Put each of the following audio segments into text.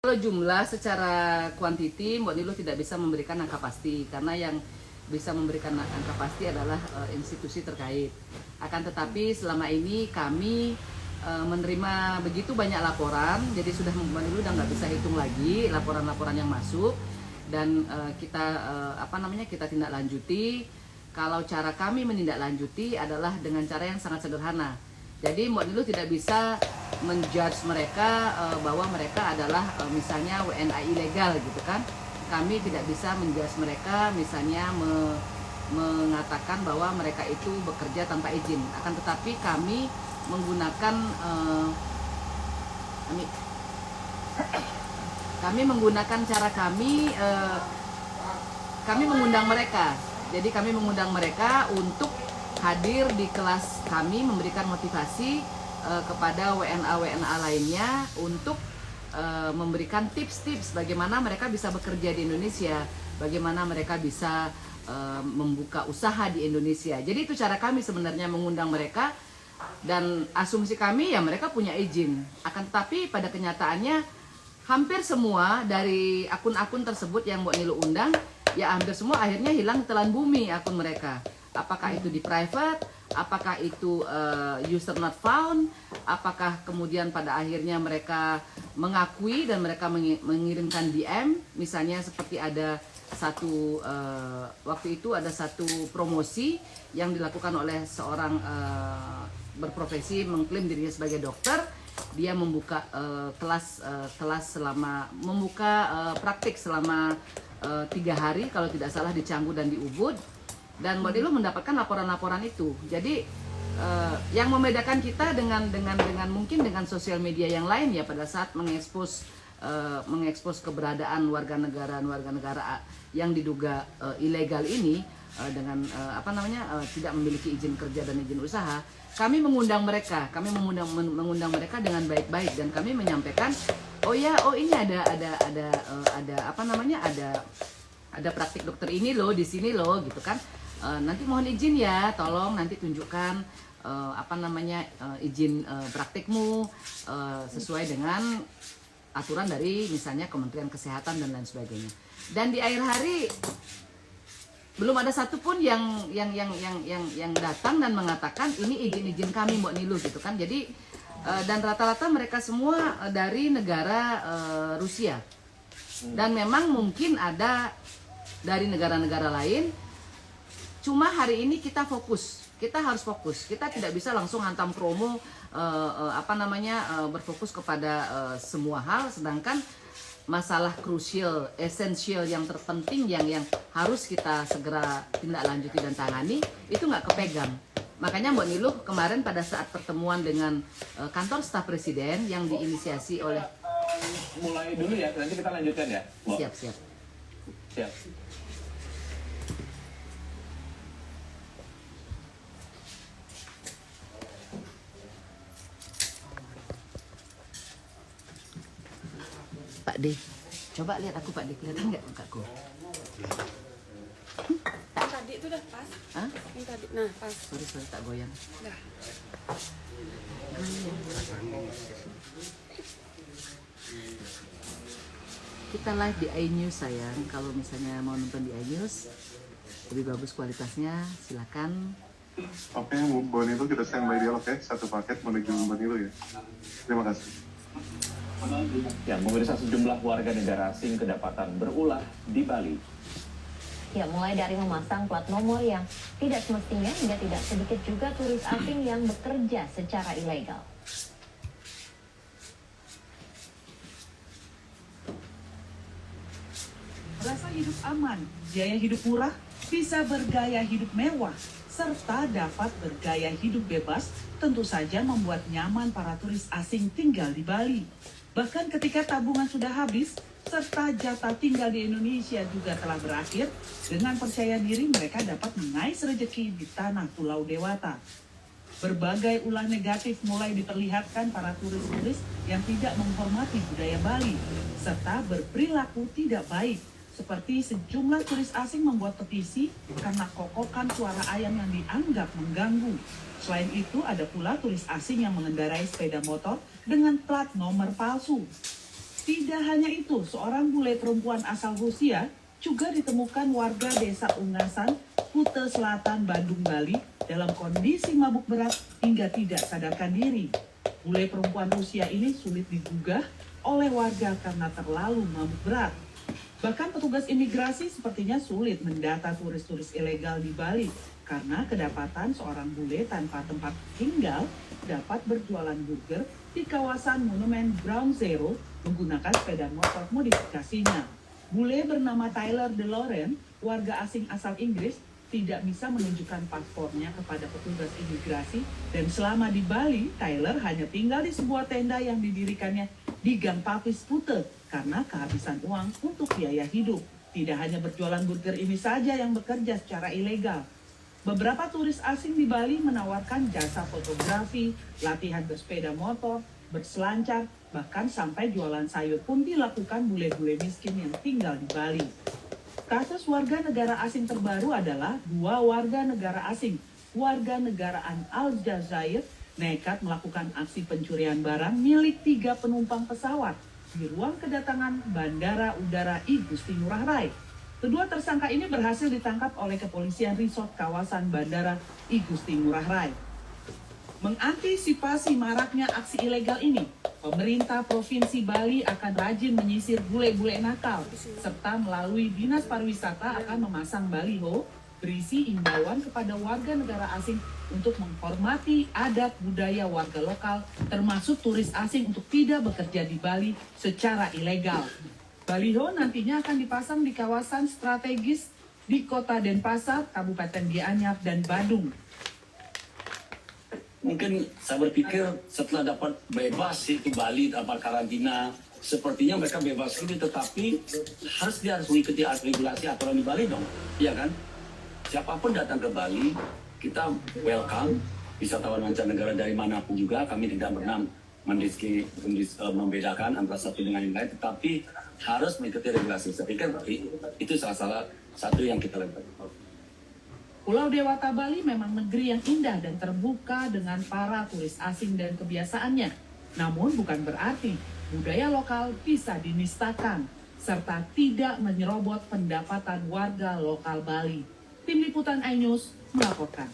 Kalau jumlah secara kuantiti, Mbak Niluh tidak bisa memberikan angka pasti karena yang bisa memberikan angka pasti adalah institusi terkait. Akan tetapi selama ini kami menerima begitu banyak laporan, jadi sudah Mbak Niluh udah nggak bisa hitung lagi laporan-laporan yang masuk dan kita tindak lanjuti. Kalau cara kami menindaklanjuti adalah dengan cara yang sangat sederhana. Jadi Mbak Niluh tidak bisa menjudge mereka bahwa mereka adalah misalnya WNA ilegal gitu kan. Kami tidak bisa menjudge mereka misalnya mengatakan bahwa mereka itu bekerja tanpa izin. Akan tetapi kami menggunakan kami menggunakan cara kami mengundang mereka. Jadi kami mengundang mereka untuk hadir di kelas kami, memberikan motivasi kepada WNA lainnya untuk memberikan tips-tips bagaimana mereka bisa bekerja di Indonesia, bagaimana mereka bisa membuka usaha di Indonesia. Jadi itu cara kami sebenarnya mengundang mereka, dan asumsi kami ya mereka punya izin. Akan tetapi pada kenyataannya hampir semua dari akun-akun tersebut yang Mbak Niluh undang, ya hampir semua akhirnya hilang telan bumi akun mereka. Apakah itu di private, apakah itu user not found, apakah kemudian pada akhirnya mereka mengakui dan mereka mengirimkan DM, misalnya seperti ada satu waktu itu ada satu promosi yang dilakukan oleh seorang berprofesi mengklaim dirinya sebagai dokter. Dia membuka kelas praktik selama 3 hari kalau tidak salah di Canggu dan di Ubud, dan Mbak Niluh mendapatkan laporan-laporan itu. Jadi yang membedakan kita dengan mungkin dengan sosial media yang lain ya pada saat mengekspos keberadaan warga negara yang diduga ilegal ini dengan tidak memiliki izin kerja dan izin usaha, kami mengundang mereka dengan baik-baik, dan kami menyampaikan ini ada praktik dokter ini loh di sini loh gitu kan. Nanti mohon izin ya, tolong nanti tunjukkan izin praktikmu sesuai dengan aturan dari misalnya Kementerian Kesehatan dan lain sebagainya. Dan di akhir hari belum ada satupun yang datang dan mengatakan ini izin kami Mbak Niluh gitu kan. Jadi dan rata-rata mereka semua dari negara Rusia, dan memang mungkin ada dari negara-negara lain. Cuma hari ini kita harus fokus. Kita tidak bisa langsung hantam promo berfokus kepada semua hal, sedangkan masalah krusial, esensial, yang terpenting yang harus kita segera tindak lanjuti dan tangani itu nggak kepegang. Makanya Mbak Niluh kemarin pada saat pertemuan dengan kantor staf presiden yang diinisiasi oleh mulai dulu ya, nanti kita lanjutkan ya. Siap. Pak D, coba lihat aku Pak D, kelihatan nggak mukaku? Yang tadi itu udah pas. Hah? Yang tadi, nah pas. Sorry tak goyang. Dah. Kita live di iNews sayang. Kalau misalnya mau nonton di iNews lebih bagus kualitasnya, silakan. Oke, Mbak Niluh kita standby dialog ya, satu paket menuju Mbak Niluh ya. Terima kasih. Ya, pemirsa, sejumlah warga negara asing kedapatan berulah di Bali. Ya, mulai dari memasang plat nomor yang tidak semestinya hingga tidak sedikit juga turis asing yang bekerja secara ilegal. Rasa hidup aman, biaya hidup murah, bisa bergaya hidup mewah, serta dapat bergaya hidup bebas, tentu saja membuat nyaman para turis asing tinggal di Bali. Bahkan ketika tabungan sudah habis, serta jatah tinggal di Indonesia juga telah berakhir, dengan percaya diri mereka dapat mengais rezeki di tanah Pulau Dewata. Berbagai ulah negatif mulai diperlihatkan para turis-turis yang tidak menghormati budaya Bali, serta berperilaku tidak baik. Seperti sejumlah turis asing membuat petisi karena kokokan suara ayam yang dianggap mengganggu. Selain itu, ada pula turis asing yang mengendarai sepeda motor dengan plat nomor palsu. Tidak hanya itu, seorang bule perempuan asal Rusia juga ditemukan warga desa Ungasan, Kute Selatan, Bandung, Bali dalam kondisi mabuk berat hingga tidak sadarkan diri. Bule perempuan Rusia ini sulit digugah oleh warga karena terlalu mabuk berat. Bahkan petugas imigrasi sepertinya sulit mendata turis-turis ilegal di Bali karena kedapatan seorang bule tanpa tempat tinggal dapat berjualan burger di kawasan Monumen Ground Zero menggunakan sepeda motor modifikasinya. Bule bernama Tyler DeLorean, warga asing asal Inggris, tidak bisa menunjukkan paspornya kepada petugas imigrasi dan selama di Bali, Tyler hanya tinggal di sebuah tenda yang didirikannya di Gang Papis Pute karena kehabisan uang untuk biaya hidup. Tidak hanya berjualan burger ini saja yang bekerja secara ilegal. Beberapa turis asing di Bali menawarkan jasa fotografi, latihan bersepeda motor, berselancar, bahkan sampai jualan sayur pun dilakukan bule-bule miskin yang tinggal di Bali. Kasus warga negara asing terbaru adalah 2 warga negara asing, warga negaraan Aljazair, nekat melakukan aksi pencurian barang milik 3 penumpang pesawat di ruang kedatangan Bandara Udara I Gusti Ngurah Rai. Kedua tersangka ini berhasil ditangkap oleh kepolisian resort kawasan Bandara I Gusti Ngurah Rai. Mengantisipasi maraknya aksi ilegal ini, pemerintah Provinsi Bali akan rajin menyisir bule-bule nakal, serta melalui Dinas Pariwisata akan memasang baliho berisi imbauan kepada warga negara asing untuk menghormati adat budaya warga lokal, termasuk turis asing untuk tidak bekerja di Bali secara ilegal. Baliho nantinya akan dipasang di kawasan strategis di Kota Denpasar, Kabupaten Gianyar, dan Badung. Mungkin saya berpikir setelah dapat bebas itu Bali dapat karantina, sepertinya mereka bebas ini, tetapi dia harus mengikuti regulasi aturan di Bali dong, iya kan? Siapapun datang ke Bali, kita welcome, wisatawan mancanegara dari manapun juga, kami tidak pernah membedakan antara satu dengan yang lain, tetapi harus mengikuti regulasi. Saya pikir itu salah satu yang kita lakukan. Pulau Dewata Bali memang negeri yang indah dan terbuka dengan para turis asing dan kebiasaannya. Namun bukan berarti budaya lokal bisa dinistakan, serta tidak menyerobot pendapatan warga lokal Bali. Tim Liputan iNews melaporkan.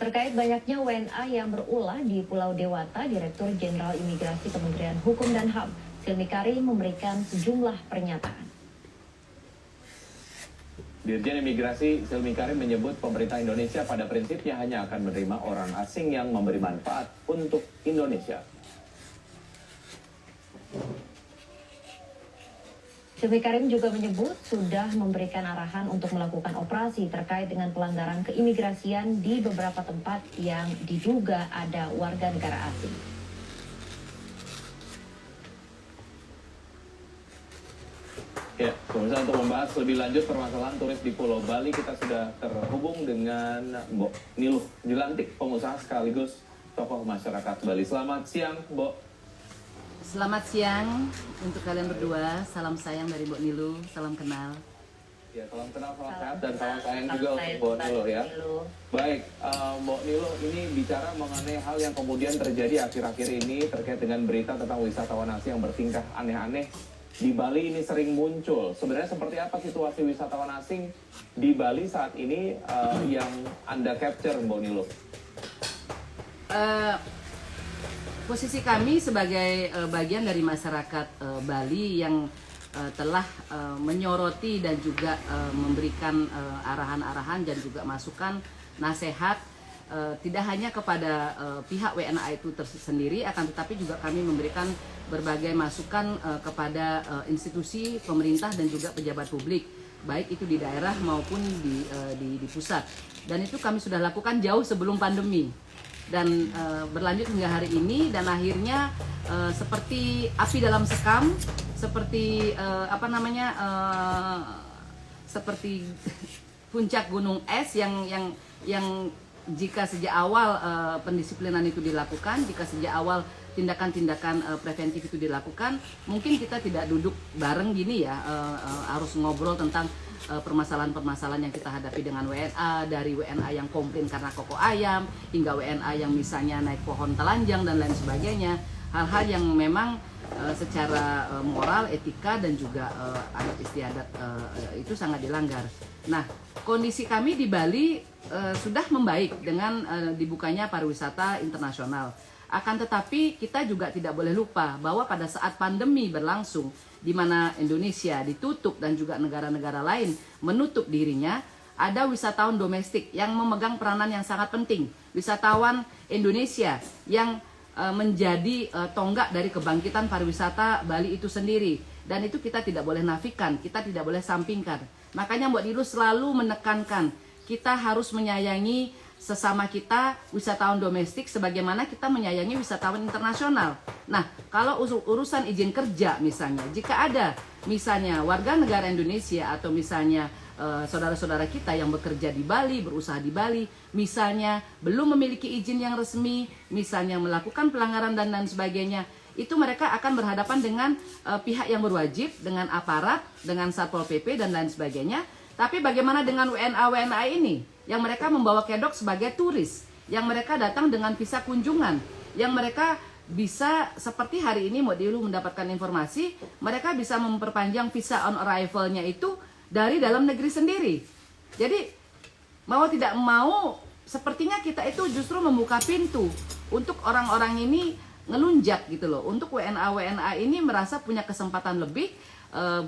Terkait banyaknya WNA yang berulah di Pulau Dewata, Direktur Jenderal Imigrasi Kementerian Hukum dan HAM, Silmi Karim memberikan sejumlah pernyataan. Dirjen Imigrasi Silmi Karim menyebut pemerintah Indonesia pada prinsipnya hanya akan menerima orang asing yang memberi manfaat untuk Indonesia. Silmi Karim juga menyebut sudah memberikan arahan untuk melakukan operasi terkait dengan pelanggaran keimigrasian di beberapa tempat yang diduga ada warga negara asing. Ya, pemirsa, untuk membahas lebih lanjut permasalahan turis di Pulau Bali, kita sudah terhubung dengan Mbok Niluh Julantik, pengusaha sekaligus tokoh masyarakat Bali. Selamat siang, Mbok. Selamat siang untuk kalian berdua. Salam sayang dari Mbok Niluh, salam kenal. Ya, salam kenal, salam sehat, dan salam sayang juga untuk Mbok Niluh ya. Baik, Mbok Niluh, ini bicara mengenai hal yang kemudian terjadi akhir-akhir ini terkait dengan berita tentang wisatawan asing yang bertingkah aneh-aneh di Bali ini sering muncul. Sebenarnya seperti apa situasi wisatawan asing di Bali saat ini yang Anda capture, Mbok Niluh? Posisi kami sebagai bagian dari masyarakat Bali yang telah menyoroti dan juga memberikan arahan-arahan dan juga masukan, nasihat tidak hanya kepada pihak WNA itu sendiri, akan tetapi juga kami memberikan berbagai masukan kepada institusi pemerintah dan juga pejabat publik, baik itu di daerah maupun di pusat. Dan itu kami sudah lakukan jauh sebelum pandemi dan berlanjut hingga hari ini, dan akhirnya seperti api dalam sekam, seperti seperti puncak gunung es yang jika sejak awal pendisiplinan itu dilakukan, jika sejak awal tindakan-tindakan preventif itu dilakukan, mungkin kita tidak duduk bareng gini ya, harus ngobrol tentang permasalahan-permasalahan yang kita hadapi dengan WNA, dari WNA yang komplain karena koko ayam, hingga WNA yang misalnya naik pohon telanjang dan lain sebagainya. Hal-hal yang memang secara moral, etika, dan juga adat istiadat itu sangat dilanggar. Nah, kondisi kami di Bali sudah membaik dengan dibukanya pariwisata internasional. Akan tetapi kita juga tidak boleh lupa bahwa pada saat pandemi berlangsung, di mana Indonesia ditutup dan juga negara-negara lain menutup dirinya, ada wisatawan domestik yang memegang peranan yang sangat penting. Wisatawan Indonesia yang menjadi tonggak dari kebangkitan pariwisata Bali itu sendiri. Dan itu kita tidak boleh nafikan, kita tidak boleh sampingkan. Makanya Mbak Nilu selalu menekankan, kita harus menyayangi sesama kita wisatawan domestik sebagaimana kita menyayangi wisatawan internasional. Nah, kalau urusan izin kerja misalnya, jika ada misalnya warga negara Indonesia atau misalnya saudara-saudara kita yang bekerja di Bali, berusaha di Bali, misalnya belum memiliki izin yang resmi, misalnya melakukan pelanggaran dan lain sebagainya, itu mereka akan berhadapan dengan pihak yang berwajib, dengan aparat, dengan Satpol PP dan lain sebagainya. Tapi bagaimana dengan WNA ini yang mereka membawa kedok sebagai turis, yang mereka datang dengan visa kunjungan, yang mereka bisa seperti hari ini Mbak Nilu mendapatkan informasi, mereka bisa memperpanjang visa on arrival-nya itu dari dalam negeri sendiri. Jadi mau tidak mau sepertinya kita itu justru membuka pintu untuk orang-orang ini ngelunjak gitu loh. Untuk WNA ini merasa punya kesempatan lebih,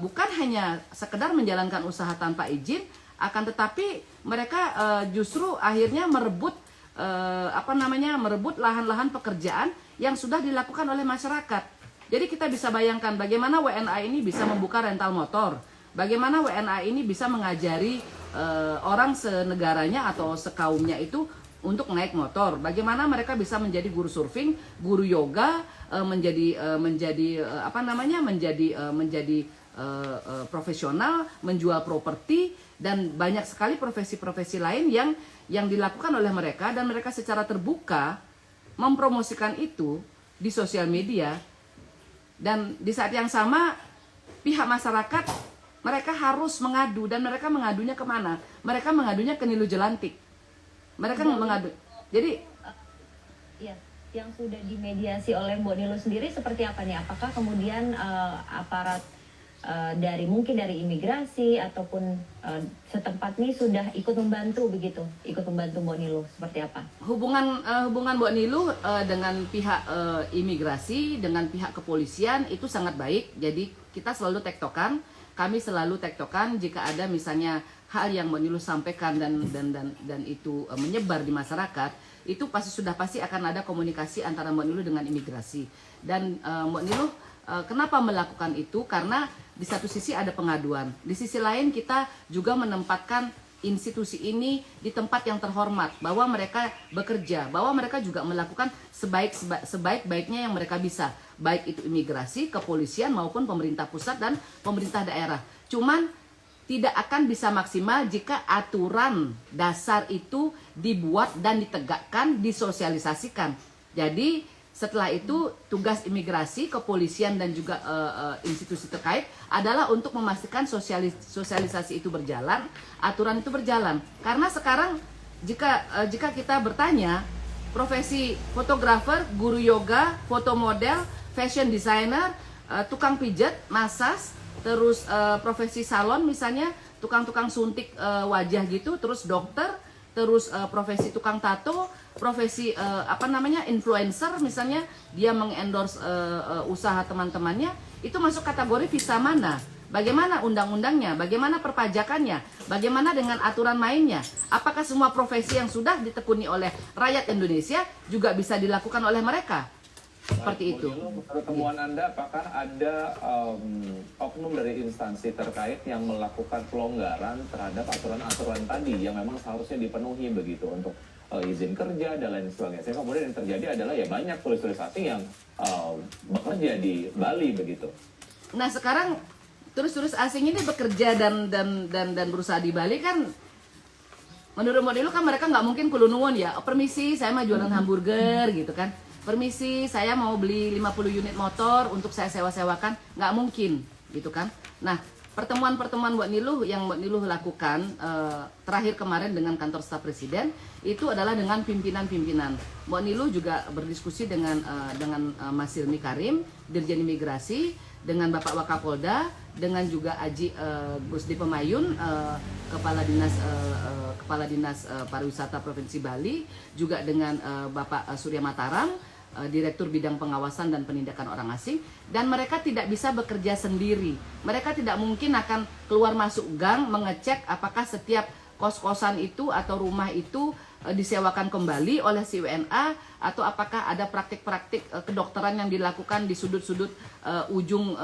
bukan hanya sekedar menjalankan usaha tanpa izin, akan tetapi mereka justru akhirnya merebut merebut lahan-lahan pekerjaan yang sudah dilakukan oleh masyarakat. Jadi kita bisa bayangkan bagaimana WNA ini bisa membuka rental motor, bagaimana WNA ini bisa mengajari orang senegaranya atau sekaumnya itu untuk naik motor, bagaimana mereka bisa menjadi guru surfing, guru yoga, menjadi profesional, menjual properti, dan banyak sekali profesi-profesi lain yang dilakukan oleh mereka, dan mereka secara terbuka mempromosikan itu di sosial media. Dan di saat yang sama pihak masyarakat mereka harus mengadu, dan mereka mengadunya kemana? Mereka mengadunya ke Nilu Jelantik. Mereka mengadu. Jadi ya, yang sudah dimediasi oleh Mbak Nilu sendiri seperti apa nih? Apakah kemudian aparat mungkin dari imigrasi ataupun setempat nih sudah ikut membantu begitu, ikut membantu Mbak Nilu seperti apa? Hubungan Mbak Nilu dengan pihak imigrasi, dengan pihak kepolisian itu sangat baik. Jadi kita selalu tektokan, kami selalu tektokan jika ada misalnya hal yang Mbak Nilu sampaikan dan itu menyebar di masyarakat, itu pasti akan ada komunikasi antara Mbak Nilu dengan imigrasi. Dan Mbak Nilu kenapa melakukan itu? Karena di satu sisi ada pengaduan, di sisi lain kita juga menempatkan institusi ini di tempat yang terhormat, bahwa mereka bekerja, bahwa mereka juga melakukan sebaik-baiknya yang mereka bisa, baik itu imigrasi, kepolisian maupun pemerintah pusat dan pemerintah daerah. Cuman tidak akan bisa maksimal jika aturan dasar itu dibuat dan ditegakkan, disosialisasikan. Jadi setelah itu tugas imigrasi, kepolisian dan juga institusi terkait adalah untuk memastikan sosialisasi itu berjalan, aturan itu berjalan. Karena sekarang jika kita bertanya, profesi fotografer, guru yoga, foto model, fashion designer, tukang pijat, masas, terus profesi salon misalnya, tukang suntik wajah gitu, terus dokter, terus profesi tukang tato, profesi influencer misalnya, dia mengendorse usaha teman-temannya, itu masuk kategori visa mana? Bagaimana undang-undangnya? Bagaimana perpajakannya? Bagaimana dengan aturan mainnya? Apakah semua profesi yang sudah ditekuni oleh rakyat Indonesia juga bisa dilakukan oleh mereka? Seperti itu. Menurut temuan Anda, apakah ada oknum dari instansi terkait yang melakukan pelonggaran terhadap aturan-aturan tadi yang memang seharusnya dipenuhi begitu untuk izin kerja dan lain sebagainya? Sehingga kemudian yang terjadi adalah ya banyak turis-turis asing yang bekerja di Bali begitu. Nah sekarang turis-turis asing ini bekerja dan berusaha di Bali kan menurut Mbak Niluh kan mereka nggak mungkin kulunuwun ya, permisi saya mau jualan hamburger gitu kan, permisi saya mau beli 50 unit motor untuk saya sewa-sewakan, nggak mungkin gitu kan. Nah, pertemuan-pertemuan Mbak Niluh yang Mbak Niluh lakukan terakhir kemarin dengan kantor staf presiden itu adalah dengan pimpinan-pimpinan. Mbak Niluh juga berdiskusi dengan Mas Hilmi Karim, Dirjen Imigrasi, dengan Bapak Wakapolda, dengan juga Aji Gusdi Pemayun, Kepala Dinas Pariwisata Provinsi Bali, juga dengan Bapak Surya Mataram, Direktur Bidang Pengawasan dan Penindakan Orang Asing, dan mereka tidak bisa bekerja sendiri. Mereka tidak mungkin akan keluar masuk gang mengecek apakah setiap kos-kosan itu atau rumah itu disewakan kembali oleh si WNA, atau apakah ada praktik-praktik kedokteran yang dilakukan di sudut-sudut ujung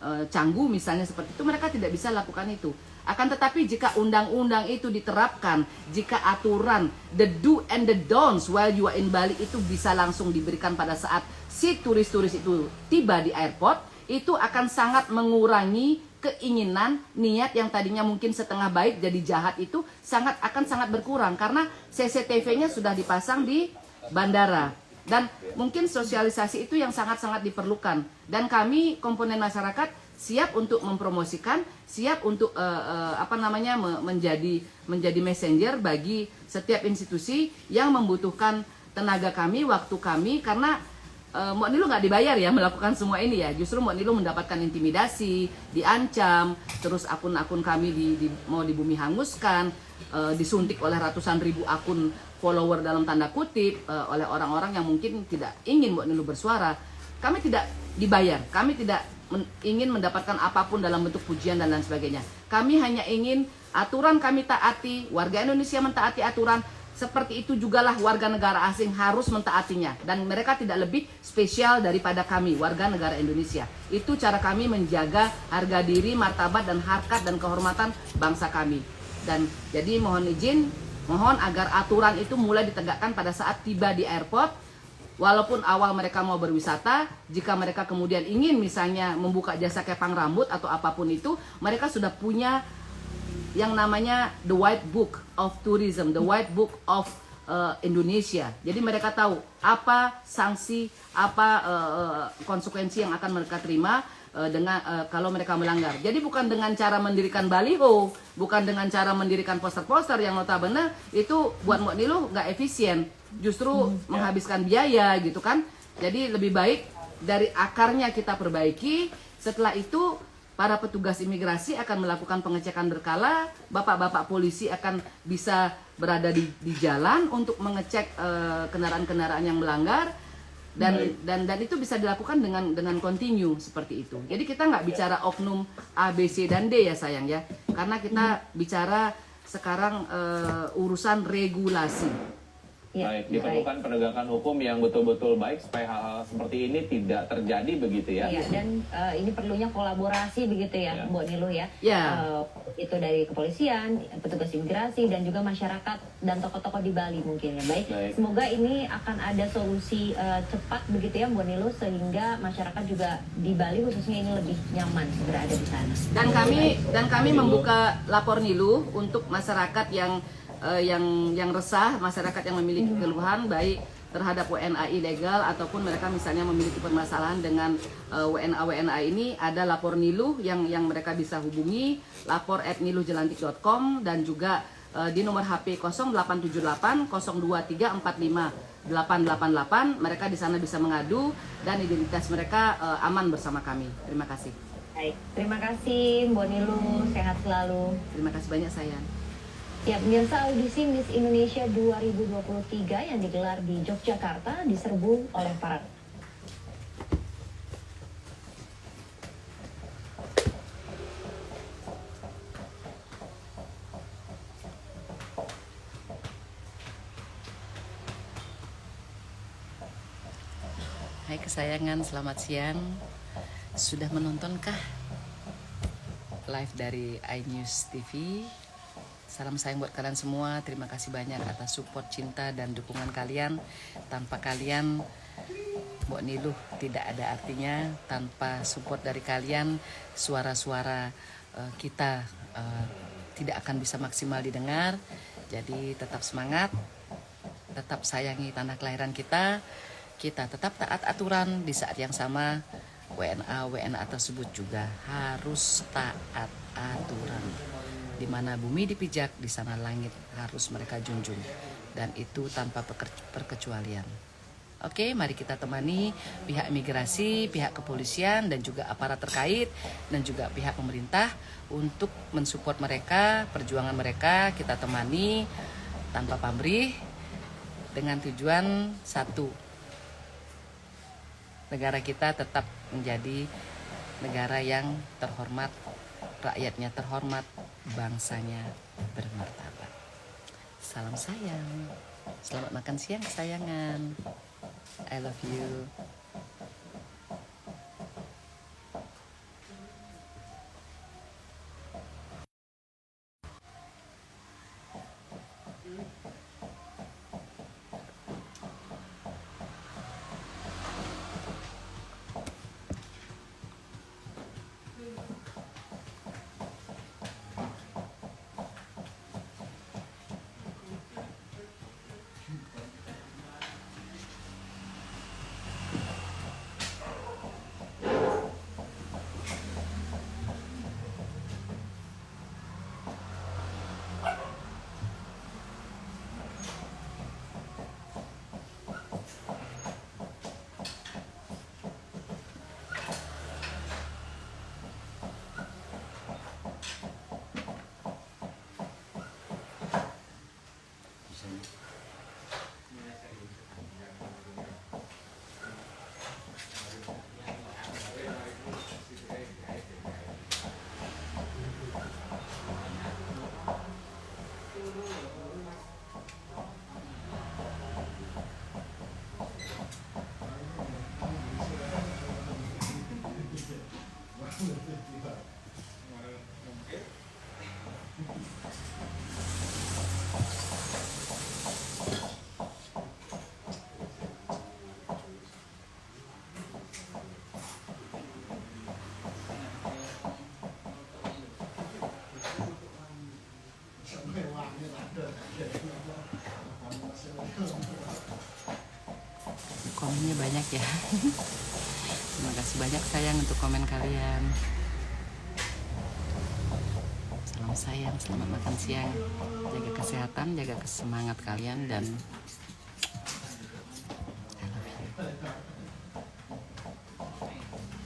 Canggu misalnya, seperti itu. Mereka tidak bisa lakukan itu. Akan tetapi jika undang-undang itu diterapkan, jika aturan the do and the don'ts while you are in Bali itu bisa langsung diberikan pada saat si turis-turis itu tiba di airport, itu akan sangat mengurangi keinginan, niat yang tadinya mungkin setengah baik jadi jahat itu akan sangat berkurang, karena CCTV-nya sudah dipasang di bandara. Dan mungkin sosialisasi itu yang sangat-sangat diperlukan. Dan kami komponen masyarakat siap untuk mempromosikan, siap untuk menjadi messenger bagi setiap institusi yang membutuhkan tenaga kami, waktu kami, karena Mbak Niluh nggak dibayar ya melakukan semua ini ya. Justru Mbak Niluh mendapatkan intimidasi, diancam, terus akun-akun kami mau dibumi hanguskan, disuntik oleh ratusan ribu akun follower dalam tanda kutip oleh orang-orang yang mungkin tidak ingin Mbak Niluh bersuara. Kami tidak dibayar, kami tidak ingin mendapatkan apapun dalam bentuk pujian dan lain sebagainya. Kami hanya ingin aturan kami taati, warga Indonesia mentaati aturan. Seperti itu jugalah warga negara asing harus mentaatinya, dan mereka tidak lebih spesial daripada kami warga negara Indonesia. Itu cara kami menjaga harga diri, martabat dan harkat dan kehormatan bangsa kami. Dan jadi mohon izin, mohon agar aturan itu mulai ditegakkan pada saat tiba di airport. Walaupun awal mereka mau berwisata, jika mereka kemudian ingin misalnya membuka jasa kepang rambut atau apapun itu, mereka sudah punya yang namanya The White Book of Tourism, The White Book of Indonesia. Jadi mereka tahu apa sanksi, apa konsekuensi yang akan mereka terima kalau mereka melanggar. Jadi bukan dengan cara mendirikan baliho, bukan dengan cara mendirikan poster-poster yang notabene itu buat Mbak Niluh nggak efisien, justru menghabiskan biaya gitu kan. Jadi lebih baik dari akarnya kita perbaiki. Setelah itu para petugas imigrasi akan melakukan pengecekan berkala, bapak-bapak polisi akan bisa berada di jalan untuk mengecek kendaraan-kendaraan yang melanggar, dan itu bisa dilakukan dengan continue seperti itu. Jadi kita nggak bicara oknum A, B, C, dan D ya sayang ya, karena kita bicara sekarang urusan regulasi. Ya, Baik, diperlukan penegakan hukum yang betul-betul baik supaya hal-hal seperti ini tidak terjadi begitu ya. Iya, dan ini perlunya kolaborasi begitu ya, Mbak Niluh ya. Ya. Itu dari kepolisian, petugas imigrasi, dan juga masyarakat dan tokoh-tokoh di Bali mungkin ya. Baik. Semoga ini akan ada solusi cepat begitu ya Mbak Niluh, sehingga masyarakat juga di Bali khususnya ini lebih nyaman berada di sana. Dan kami membuka lapor Niluh untuk masyarakat yang resah, masyarakat yang memiliki keluhan baik terhadap WNA ilegal ataupun mereka misalnya memiliki permasalahan dengan WNA ini, ada lapor Niluh yang mereka bisa hubungi, lapor@niluhjelantik.com, dan juga di nomor HP 0878 023 45 888. Mereka di sana bisa mengadu dan identitas mereka aman bersama kami. Terima kasih. Baik, terima kasih Mbak Niluh, sehat selalu. Terima kasih banyak sayang. Ya, pemirsa, audisi Miss Indonesia 2023 yang digelar di Yogyakarta diserbu oleh para Hai kesayangan, selamat siang. Sudah menontonkah live dari iNews TV? Salam sayang buat kalian semua. Terima kasih banyak atas support, cinta, dan dukungan kalian. Tanpa kalian, Mbak Niluh tidak ada artinya. Tanpa support dari kalian, suara-suara kita tidak akan bisa maksimal didengar. Jadi tetap semangat, tetap sayangi tanah kelahiran kita tetap taat aturan. Di saat yang sama WNA tersebut juga harus taat aturan. Di mana bumi dipijak, di sana langit harus mereka junjung, dan itu tanpa perkecualian. Oke, mari kita temani pihak imigrasi, pihak kepolisian, dan juga aparat terkait, dan juga pihak pemerintah untuk mensupport mereka, perjuangan mereka kita temani tanpa pamrih, dengan tujuan satu, negara kita tetap menjadi negara yang terhormat, rakyatnya terhormat, bangsanya bermartabat. Salam sayang, selamat makan siang kesayangan. I love you. Komennya banyak ya. Terima kasih banyak sayang untuk komen kalian. Salam sayang, selamat makan siang. Jaga kesehatan, jaga semangat kalian, dan I love you.